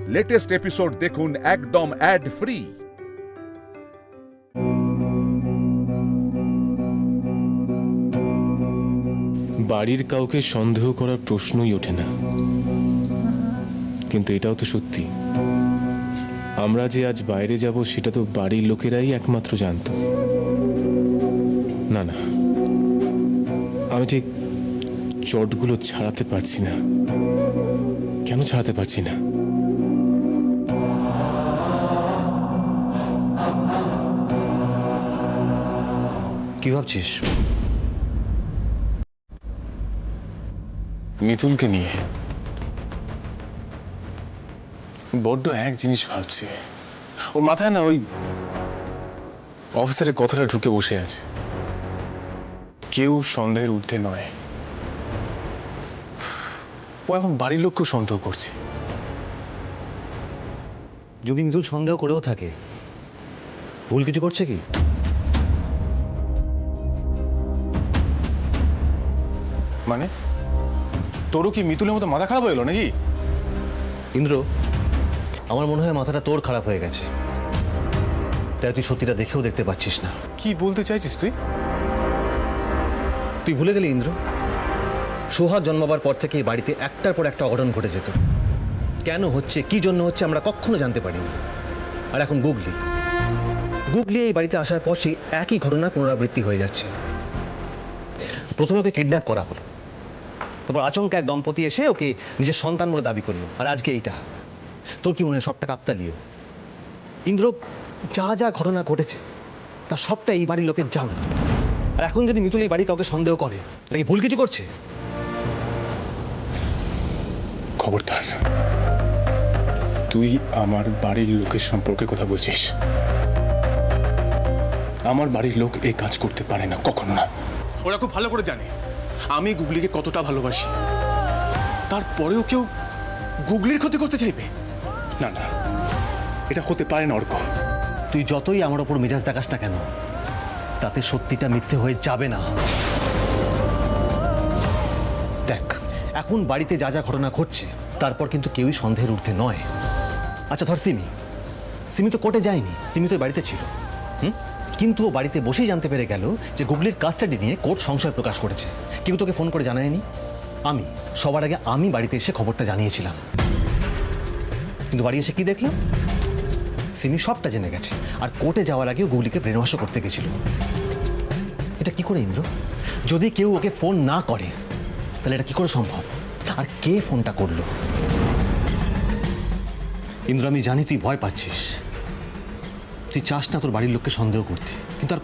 Latest episode দেখুন একদম add free. বাড়ির কাউকে সন্দেহ করার প্রশ্নই ওঠে না, কিন্তু এটাও তো সত্যি, আমরা যে আজ বাইরে যাব সেটা তো বাড়ির লোকেরাই একমাত্র জানত। না না, আমি ঠিক চটগুলো ছাড়াতে পারছি না। কেন ছাড়াতে পারছি না? কি ভাবছিস? মিতুলকে নিয়ে বড্ড এক জিনিস ভাবছি। ওর মাথায় না ওই অফিসারের কথাটা ঢুকে বসে আছে, কেউ সন্দেহের ঊর্ধ্বে নয়। ও এখন বাড়ির লোককেও সন্দেহ করছে। যদি মিতুল সন্দেহ করেও থাকে, ভুল কিছু করছে কি? মানে তোরও কি মিতুলের মতো মাথা খারাপ হয়ে গেল নাকি? ইন্দ্র, আমার মনে হয় মাথাটা তোর খারাপ হয়ে গেছে, তাই তুই সত্যিটা দেখেও দেখতে পাচ্ছিস না। কি বলতে চাইছিস তুই? তুই ভুলে গেলি ইন্দ্র, সোহাগ জন্মাবার পর থেকে এই বাড়িতে একটার পর একটা অঘটন ঘটে যেত। কেন হচ্ছে, কি জন্য হচ্ছে, আমরা কখনো জানতে পারিনি। আর এখন গুগলি এই বাড়িতে আসার পর সেই একই ঘটনার পুনরাবৃত্তি হয়ে যাচ্ছে। প্রথমে ওকে কিডন্যাপ করা হলো, তারপর আচমকা এক দম্পতি এসে ওকে নিজের সন্তান বলে দাবি করলো, আর আজকে এইটা। তোর কি মনে হয় সবটা কাকতালীয়? ইন্দ্র, যা যা ঘটনা ঘটেছে তার সবটা এই বাড়ির লোকের জানা। আর এখন যদি মিতুল এই বাড়ি কাউকে সন্দেহ করে, তাকে ভুল কিছু করছে। খবরদার, তুই আমার বাড়ির লোকের সম্পর্কে কথা বলছিস। আমার বাড়ির লোক এই কাজ করতে পারে না, কখনো না। ওরা খুব ভালো করে জানে আমি গুগলিকে কতটা ভালোবাসি, তারপরেও কেউ গুগলির ক্ষতি করতে চাইবে? না না, এটা হতে পারে না অর্ক। তুই যতই আমার ওপর মেজাজ দেখাস না কেন, তাতে সত্যিটা মিথ্যে হয়ে যাবে না। দেখ, এখন বাড়িতে যা যা ঘটনা ঘটছে তারপর কিন্তু কেউই সন্দেহের ঊর্ধ্বে নয়। আচ্ছা ধর সিমি তো কোর্টে যায়নি, সিমি তো বাড়িতে ছিল। কিন্তু ও বাড়িতে বসেই জানতে পেরে গেল যে গুগলির কাস্টাডি নিয়ে কোর্ট সংশয় প্রকাশ করেছে। কেউ তোকে ফোন করে জানায়নি। সবার আগে আমি বাড়িতে এসে খবরটা জানিয়েছিলাম, কিন্তু বাড়ি এসে কি দেখলাম, সিমি সবটা জেনে গেছে, আর কোর্টে যাওয়ার আগেও গুগলিকে ব্রেনওয়াশ করতে গেছিল। এটা কি করে ইন্দ্র? যদি কেউ ওকে ফোন না করে তাহলে এটা কি করে সম্ভব? আর কে ফোনটা করলো? ইন্দ্র, আমি জানি তুই ভয় পাচ্ছিস, তুই চাস না তোর বাড়ির লোককে সন্দেহ করতে, কিন্তু আর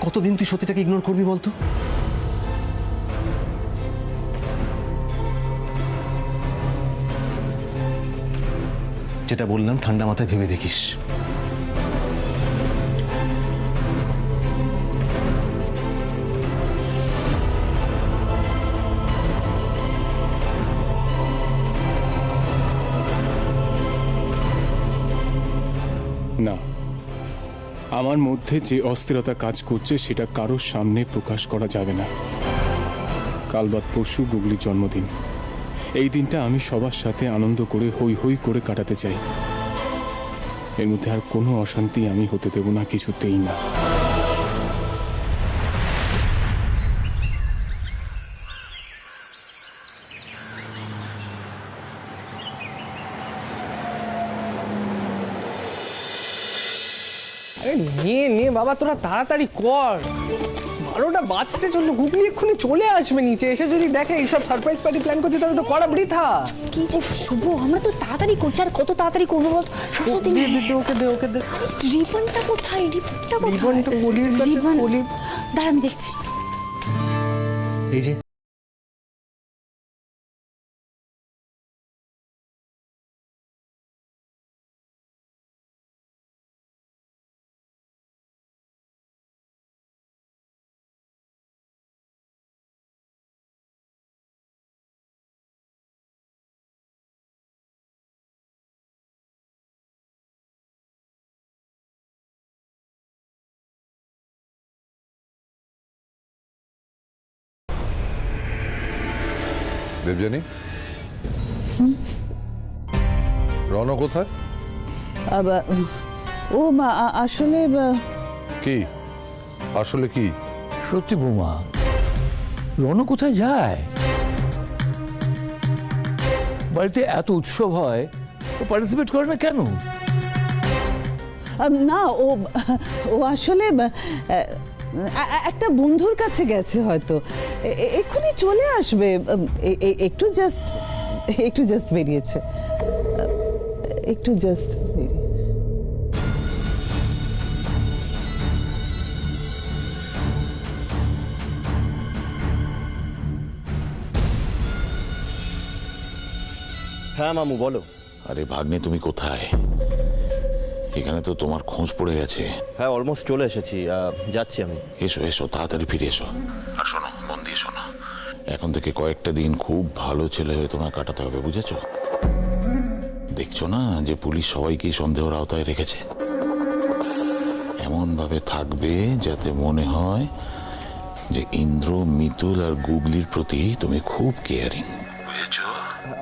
কতদিন তুই সত্যিটাকে ইগনোর করবি বলতো? যেটা বললাম ঠান্ডা মাথায় ভেবে দেখিস। না, আমার মধ্যে যে অস্থিরতা কাজ করছে সেটা কারোর সামনে প্রকাশ করা যাবে না। কাল বাদ পরশু গুগলির জন্মদিন, এই দিনটা আমি সবার সাথে আনন্দ করে হই হই করে কাটাতে চাই। এর মধ্যে আর কোনো অশান্তি আমি হতে দেব না, কিছুতেই না। আরে নে বাবা, তোরা তাড়াতাড়ি কর, 12টা বাজতে চললো। গুগলি এক্ষুনি চলে আসবে নিচে, এসে যদি দেখে এইসব সারপ্রাইজ পার্টি প্ল্যান করছে তাহলে তো করা বৃথা। কি যে শুভ, আমরা তো তাড়াতাড়ি করছি, আর কত তাড়াতাড়ি করবো বল? ওকে দে। রিবনটা কোথায়? রিবনটা কলির কাছে, কলি। দাঁড়া, আমি দেখছি। এই যে দেবযানী, রণ কোথায়? ও মা আসলে কি আসলে কি? সত্যি বৌমা, রণ কোথায় যায়? বাড়িতে এত উৎসব হয়, ও পার্টিসিপেট করে না কেন? না, ও আসলে একটা বন্ধুর কাছে গেছে হয়তো, এক্ষুনি চলে আসবে। একটু জাস্ট বেরিয়েছে, একটু জাস্ট বেরিয়ে। হ্যাঁ মামু বলো। আরে ভাগ্নে, তুমি কোথায়? এখানে তো তোমার খোঁজ পড়ে গেছে। হ্যাঁ অলমোস্ট চলে এসেছি, যাচ্ছি আমি। এসো এসো, তাড়াতাড়ি ফিরে এসো। আর শোনো, মন দিয়ে শোনো, এখন থেকে কয়েকটা দিন খুব ভালো ছেলে হয়ে তোমার কাটাতে হবে, বুঝেছো? দেখছো না যে পুলিশ সবাইকেই সন্দেহের আওতায় রেখেছে। এমন ভাবে থাকবে যাতে মনে হয় যে ইন্দ্র, মিতুল আর গুগলির প্রতি তুমি খুব কেয়ারিং, বুঝেছো?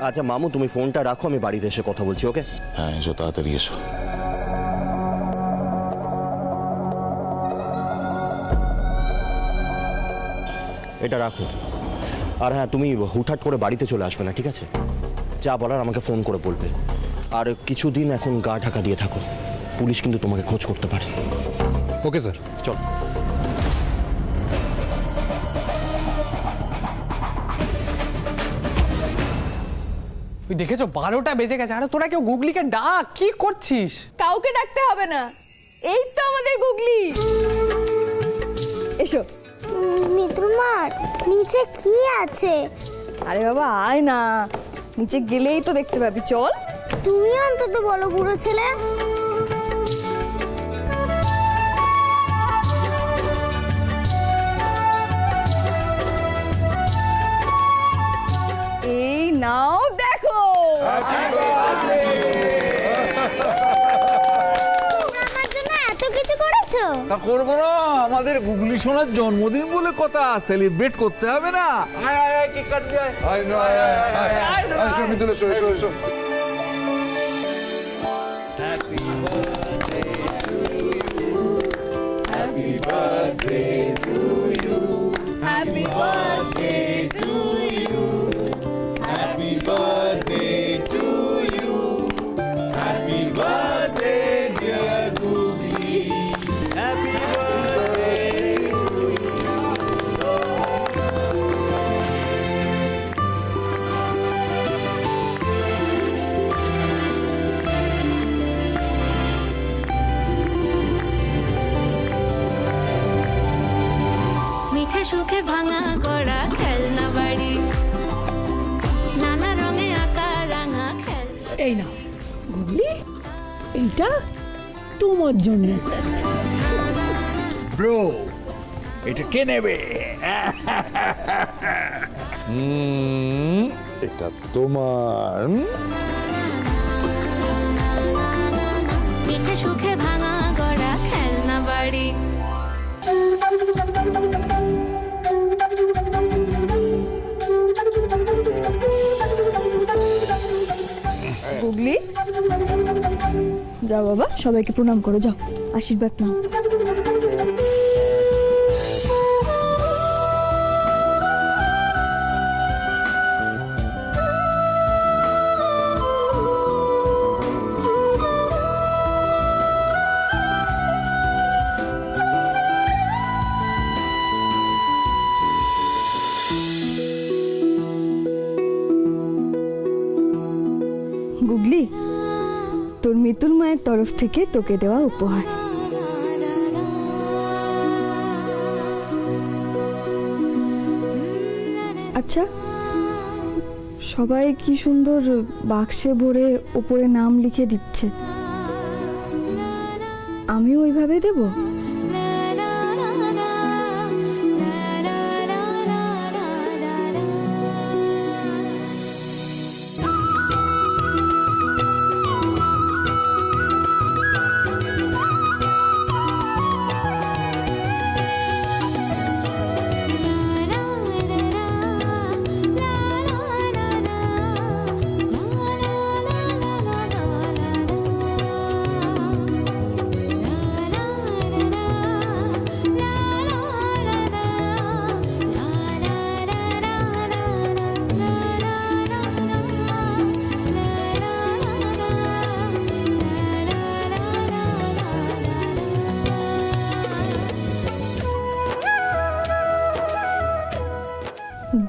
আচ্ছা মামু, তুমি ফোনটা রাখো, আমি বাড়িতে এসে কথা বলছি, ওকে? হ্যাঁ এসো, তাড়াতাড়ি এসো। এটা রাখো। আর হ্যাঁ, তুমি হুটহাট করে বাড়িতে চলে আসবে না, ঠিক আছে? যা বলার আমাকে ফোন করে বলবে। আর কিছুদিন এখন গা ঢাকা দিয়ে থাকো, পুলিশ কিন্তু তোমাকে খোঁজ করতে পারে। ওকে স্যার, চল। তুই দেখেছো 12টা বেজে গেছে, আরে তোরা কেউ গুগলিকে ডাক, কি করছিস? কাউকে ডাকতে হবে না, এই তো আমাদের গুগলি। এসো। মিত্রমার নিচে কি আছে? আরে বাবা আয় না, নিচে গেলেই তো দেখতে পাবি, চল। তুমি অন্তত বলো বুড়ো ছেলে। এই নাও দেখো। আমার জন্য এত কিছু করেছো। তা করবো না, আমাদের গুগলি সোনার জন্মদিন বলে কথা, সেলিব্রেট করতে হবে না? আয় আয় আয়, কেক কাটবি, আয়। মিতুল এসো এসো এসো। Happy birthday to you, happy birthday to you, happy birthday dear Googly, happy birthday to you. মিঠে সুখে ভাঙা গড়া খেলনা বাড়ি, নানা রঙে আঁকা রাঙা খেলনা। এই না গুগলি, এইটা তোমার জন্য। ব্রো, এটা কে নেবে? এটা তোমার। মিঠে সুখে ভাঙা গড়া খেলনা বাড়ি। গুগলি যাও বাবা, সবাইকে প্রণাম করো, যাও আশীর্বাদ নাও। গুগলি, তোর মিতুল মায়ের তরফ থেকে তোকে দেওয়া উপহার। আচ্ছা, সবাই কি সুন্দর বাক্সে ভরে উপরে নাম লিখে দিচ্ছে, আমিও ওইভাবে দেব?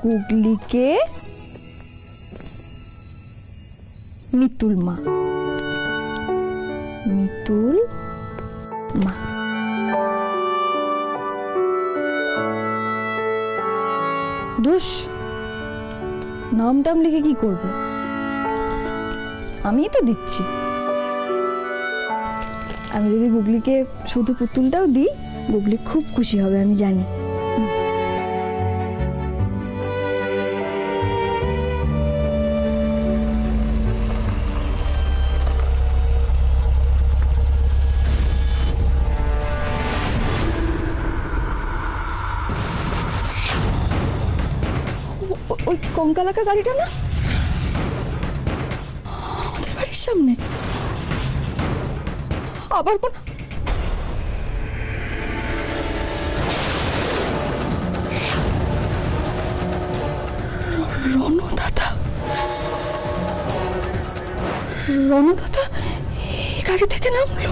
গুগলিকে মিতুল মা। মিতুল মা। দোষ, নাম টাম লিখে কি করব? আমিই তো দিচ্ছি। আমি যদি গুগলিকে শুধু পুতুলটাও দিই, গুগলি খুব খুশি হবে, আমি জানি। ওই কঙ্কালাকা গাড়িটা না আমাদের বাড়ির সামনে? আবার কোন রণদাদা? রণদাদা এই গাড়ি থেকে নামলো?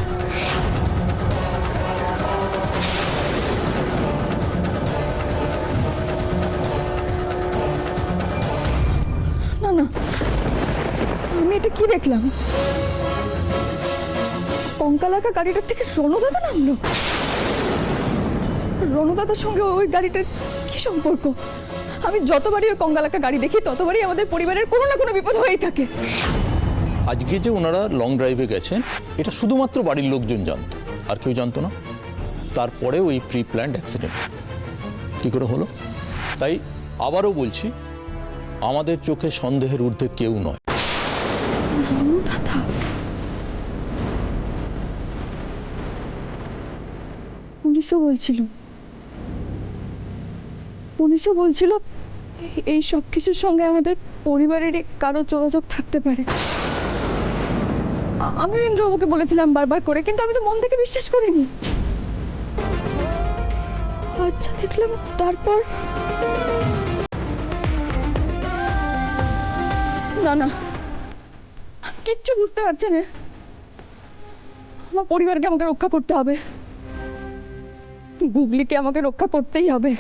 না না, আমি এটা কি দেখলাম? কঙ্কালাকা গাড়িটার থেকে রণদাদা নামলো? রণদাদার সঙ্গে ওই গাড়িটার কি সম্পর্ক? আমি যতবারই ওই কঙ্কালাকা গাড়ি দেখি ততবারই আমাদের পরিবারের কোনো না কোনো বিপদ হয়েই থাকে। আজকে যে ওনারা লং ড্রাইভে গেছেন এটা শুধুমাত্র বাড়ির লোকজন জানতো, আর কেউ জানতো না। তারপরে ওই প্রি প্ল্যান্ড অ্যাক্সিডেন্ট কী করে হলো? তাই আবারও বলছি, আমাদের চোখে সন্দেহের ঊর্ধ্বে কেউ নয়। দাদা, পুলিশও বলছিল এই সব কিছুর সঙ্গে আমাদের পরিবারের কারো যোগাযোগ থাকতে পারে। আমি ইন্দ্রবাবুকে বলেছিলাম বারবার করে, কিন্তু আমি তো মন থেকে বিশ্বাস করিনি। আচ্ছা দেখলাম, তারপর না না, কিচ্ছু বুঝতে পারছি না। আমার পরিবারকে আমাকে রক্ষা করতে হবে, গুগলিকে আমাকে রক্ষা করতেই হবে।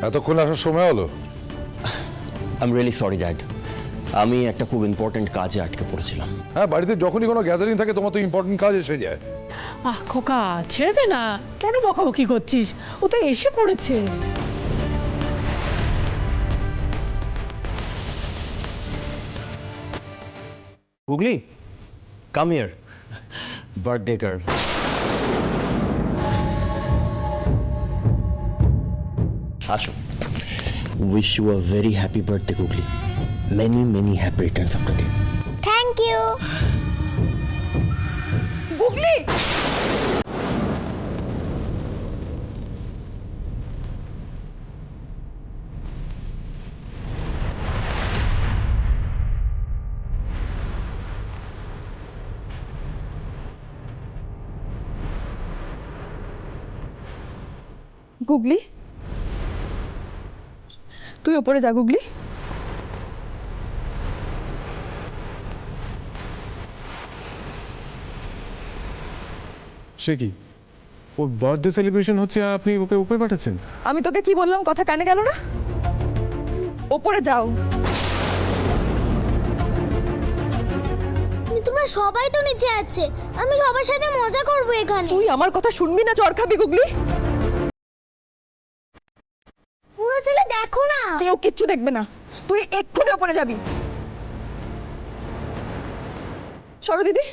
এতক্ষণ আসার সময় হলো? I am really sorry dad, আমি একটা খুব ইম্পর্টেন্ট কাজে আটকে পড়েছিলাম। হ্যাঁ, বাড়িতে যখনই কোনো গ্যাদারিং থাকে তোমার তো ইম্পর্টেন্ট কাজ এসে যায়। আহ খোকা, ছেড়ে দে না, কেন বকাবকি করছিস? ও তো এসে পড়েছে। Googly, come here, birthday girl. আসো। Wish you a very happy birthday Googly. Many many happy returns of the day. Thank you Googly. Googly, তুই ওপরে যা। গুগলি, সে কি, ওর বার্থডে সেলিব্রেশন হচ্ছে আর আপনি ওকে উপরে পাঠাচ্ছেন? আমি তোকে কি বললাম, কথা কানে গেল না? ওপরে যাও। তোমরা সবাই তো নিচে আছে, আমি সবার সাথে মজা করব এখানে। তুই আমার কথা শুনবি না, চড় খাবি। গুগলি, পুরো ছেলে দেখো না। কেউ কিচ্ছু দেখবে না, তুই এক্ষুনি ওপরে যাবি। সরো দিদি,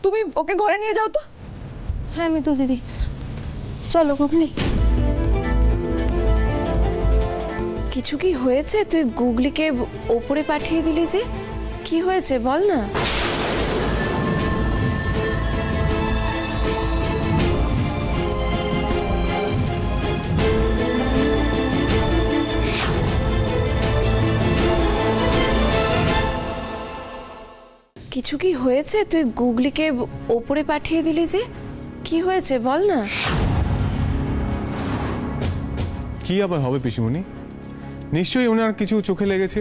তুমি ওকে ঘরে নিয়ে যাও তো। হ্যাঁ মিতুল দিদি, চলো। গুগলি, কিছু কি হয়েছে? তুই গুগলিকে ওপরে পাঠিয়ে দিলি যে, কি হয়েছে বল না। কিছু কি হয়েছে? তুই গুগলিকে ওপরে পাঠিয়ে দিলি যে, কি হয়েছে বল না। কি আবার হবে পিসিমণি? নিশ্চয়ই ওনার কিছু চোখে লেগেছে।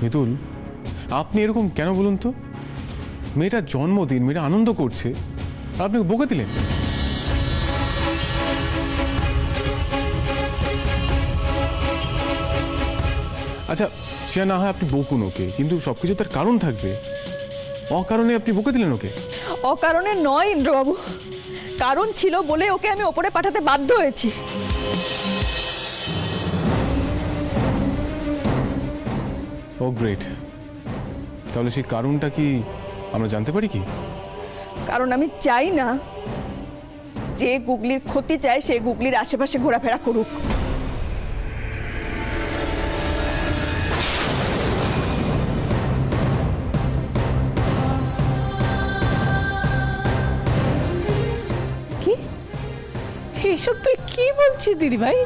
মিতুল, আপনি এরকম কেন বলুন তো? মেয়েটার জন্মদিন, মেয়েটা আনন্দ করছে, আর আপনি বকে দিলেন। আচ্ছা, সে না হয় আপনি বকুন ওকে, কিন্তু সবকিছু তার কারণ থাকবে। অকারণে আপনি বকে দিলেন ওকে? অকারণে নয় ইন্দ্রবাবু, কারণ ছিল বলে ওকে আমি ওপরে পাঠাতে বাধ্য হয়েছি। ও গ্রেট। তাহলে সেই কারণটা কি আমরা জানতে পারি কি? কারণ আমি চাই না যে গুগলির ক্ষতি চায় সে গুগলির আশেপাশে ঘোরাফেরা করুক। কি এসব তুই কি বলছিস দিদিভাই?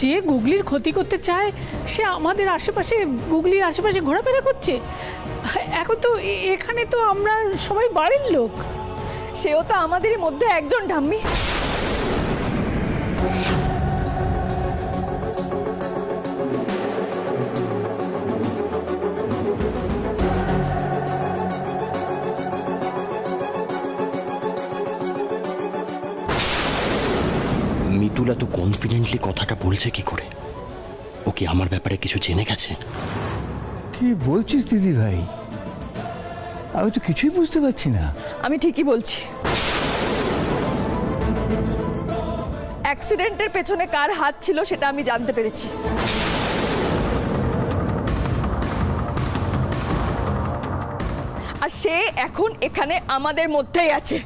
যে গুগলির ক্ষতি করতে চায় সে আমাদের আশেপাশে, গুগলির আশেপাশে ঘোরাফেরা করছে। এখন তো এখানে তো আমরা সবাই বাড়ির লোক। সেও তো আমাদেরই মধ্যে একজন ঠাম্মি। মিতুল এত কনফিডেন্টলি কথাটা বলছে কি করে? ও কি আমার ব্যাপারে কিছু জেনে গেছে? কি বলছিস দিদি ভাই? আমি তো কিছুই বুঝতে পারছি না। আমি ঠিকই বলছি। অ্যাক্সিডেন্টের পেছনে কার হাত ছিল সেটা আমি জানতে পেরেছি। আর সে এখন এখানে আমাদের মধ্যেই আছে।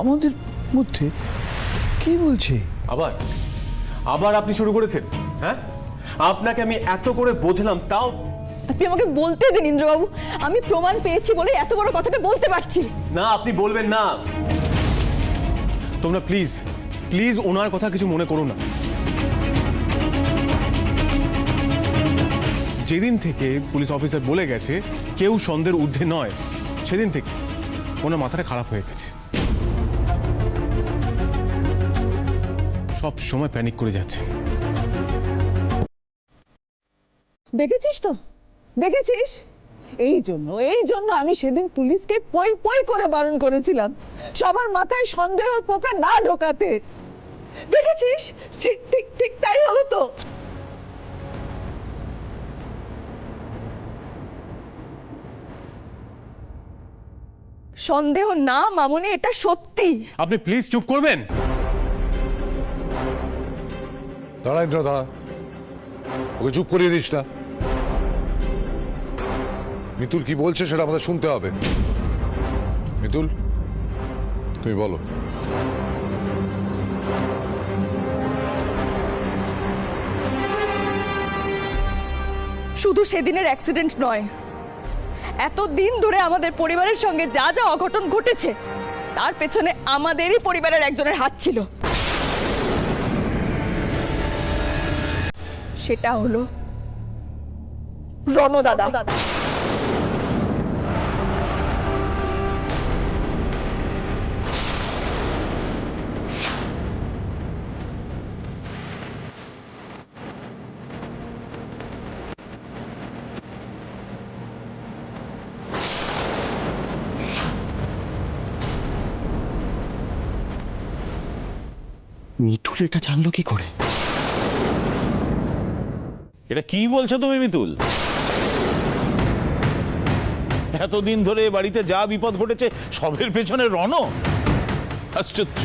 আমাদের মধ্যে? কি বলছে? আবার আবার আপনি শুরু করেছেন? হ্যাঁ, আপনাকে আমি এত করে বোঝালাম, তাও আপনি আমাকে বলতে দিন ইন্দ্রবাবু। আমি প্রমাণ পেয়েছি বলে এত বড় কথাটা বলতে পারছি। না, আপনি বলবেন না। তোমরা প্লিজ প্লিজ ওনার কথা কিছু মনে করো না। যেদিন থেকে পুলিশ অফিসার বলে গেছে কেউ সন্দেহের ঊর্ধ্বে নয়, সেদিন থেকে ওনার মাথাটা খারাপ হয়ে গেছে। সব সময় প্যানিক করে যাচ্ছে। দেখেছিস তো, দেখেছিস? এই জন্য আমি সেদিন পুলিশকে পই পই করে বারণ করেছিলাম সবার মাথায় সন্দেহের পোকা না ঢোকাতে। দেখেছিস? ঠিক ঠিক ঠিক তাই হলো তো। সন্দেহ না মামুনি, এটা সত্যি। আপনি প্লিজ চুপ করবেন? দাঁড়া ইন্দ্র, দাঁড়া, ওকে চুপ করিয়ে দিস না। মিতুল কি বলছে সেটা আমাদের শুনতে হবে। মিতুল, তুমি বলো। শুধু সেদিনের অ্যাক্সিডেন্ট নয়, এতদিন ধরে আমাদের পরিবারের সঙ্গে যা যা অঘটন ঘটেছে তার পেছনে আমাদেরই পরিবারের একজনের হাত ছিল। সেটা হলো রণ দাদা। মিতুল এটা জানলো কি করে? এটা কি বলছো তুমি মিতুল? এতদিন ধরে বাড়িতে যা বিপদ ঘটেছে সবের পেছনে রণ? আশ্চর্য।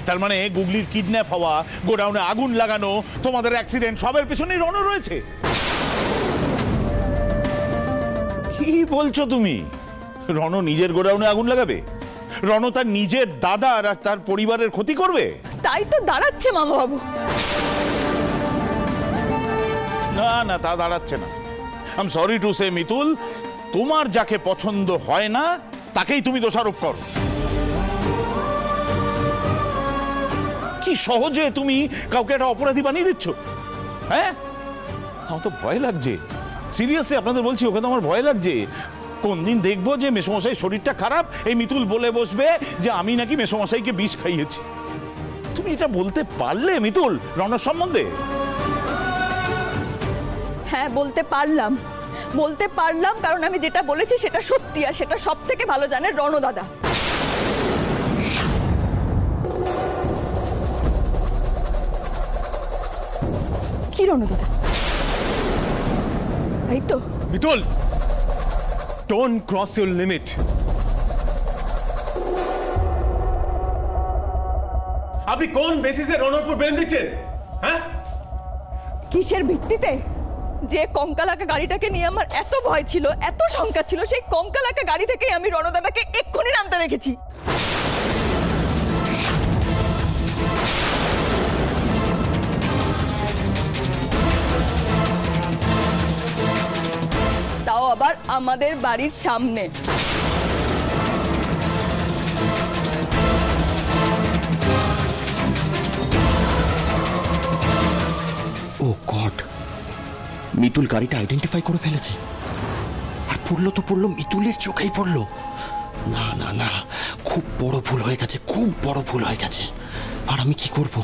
তার মানে গুগলির কিডন্যাপ হওয়া, গোডাউনে আগুন লাগানো, তোমাদের অ্যাক্সিডেন্ট, সবের পেছনেই রণ রয়েছে। কি বলছো তুমি? রণ নিজের গোডাউনে আগুন লাগাবে? রণ তার নিজের দাদার আর তার পরিবারের ক্ষতি করবে? তাই তো দাঁড়াচ্ছে মামা বাবু। না না, তা দাঁড়াচ্ছে না। I am sorry to say Mitul, তোমার যাকে পছন্দ হয় না তাকেই তুমি দোষারোপ করো। কি সহজে তুমি কাউকে একটা অপরাধী বানিয়ে দিচ্ছ। হ্যাঁ, আমার তো ভয় লাগছে, সিরিয়াসলি আপনাদের বলছি, ওকে তো আমার ভয় লাগছে। কোন দিন দেখবো যে মেসোমশাই শরীরটা খারাপ, এই মিতুল বলে বসবে যে আমি নাকি মেসোমশাইকে বিষ খাইয়েছি। তুমি এটা বলতে পারলে মিতুল রণর সম্বন্ধে? হ্যাঁ, বলতে পারলাম, কারণ আমি যেটা বলেছি সেটা সত্যি, আর সেটা সব থেকে ভালো জানে রণ দাদা। কি রণ দাদা? তাই তো Mitul, don't cross your limit. আপনি কোন বেসিসে রণর উপর ব্লেম দিচ্ছেন? হ্যাঁ, কিসের ভিত্তিতে? যে কঙ্কালাকা গাড়িটাকে নিয়ে আমার এত ভয় ছিল, এত শঙ্কা ছিল, সেই কঙ্কালাকা গাড়ি থেকেই আমি রণদাদাকে এক্ষুনি নামতে রেখেছি। তাও আবার আমাদের বাড়ির সামনে। ও গড, মিতুল গাড়িটা আইডেন্টিফাই করে ফেলেছে, আর পড়লো তো পড়লো মিতুলের চোখেই পড়লো। না না না, খুব বড় ভুল হয়ে গেছে, খুব বড় ভুল হয়ে গেছে। আর আমি কি করব?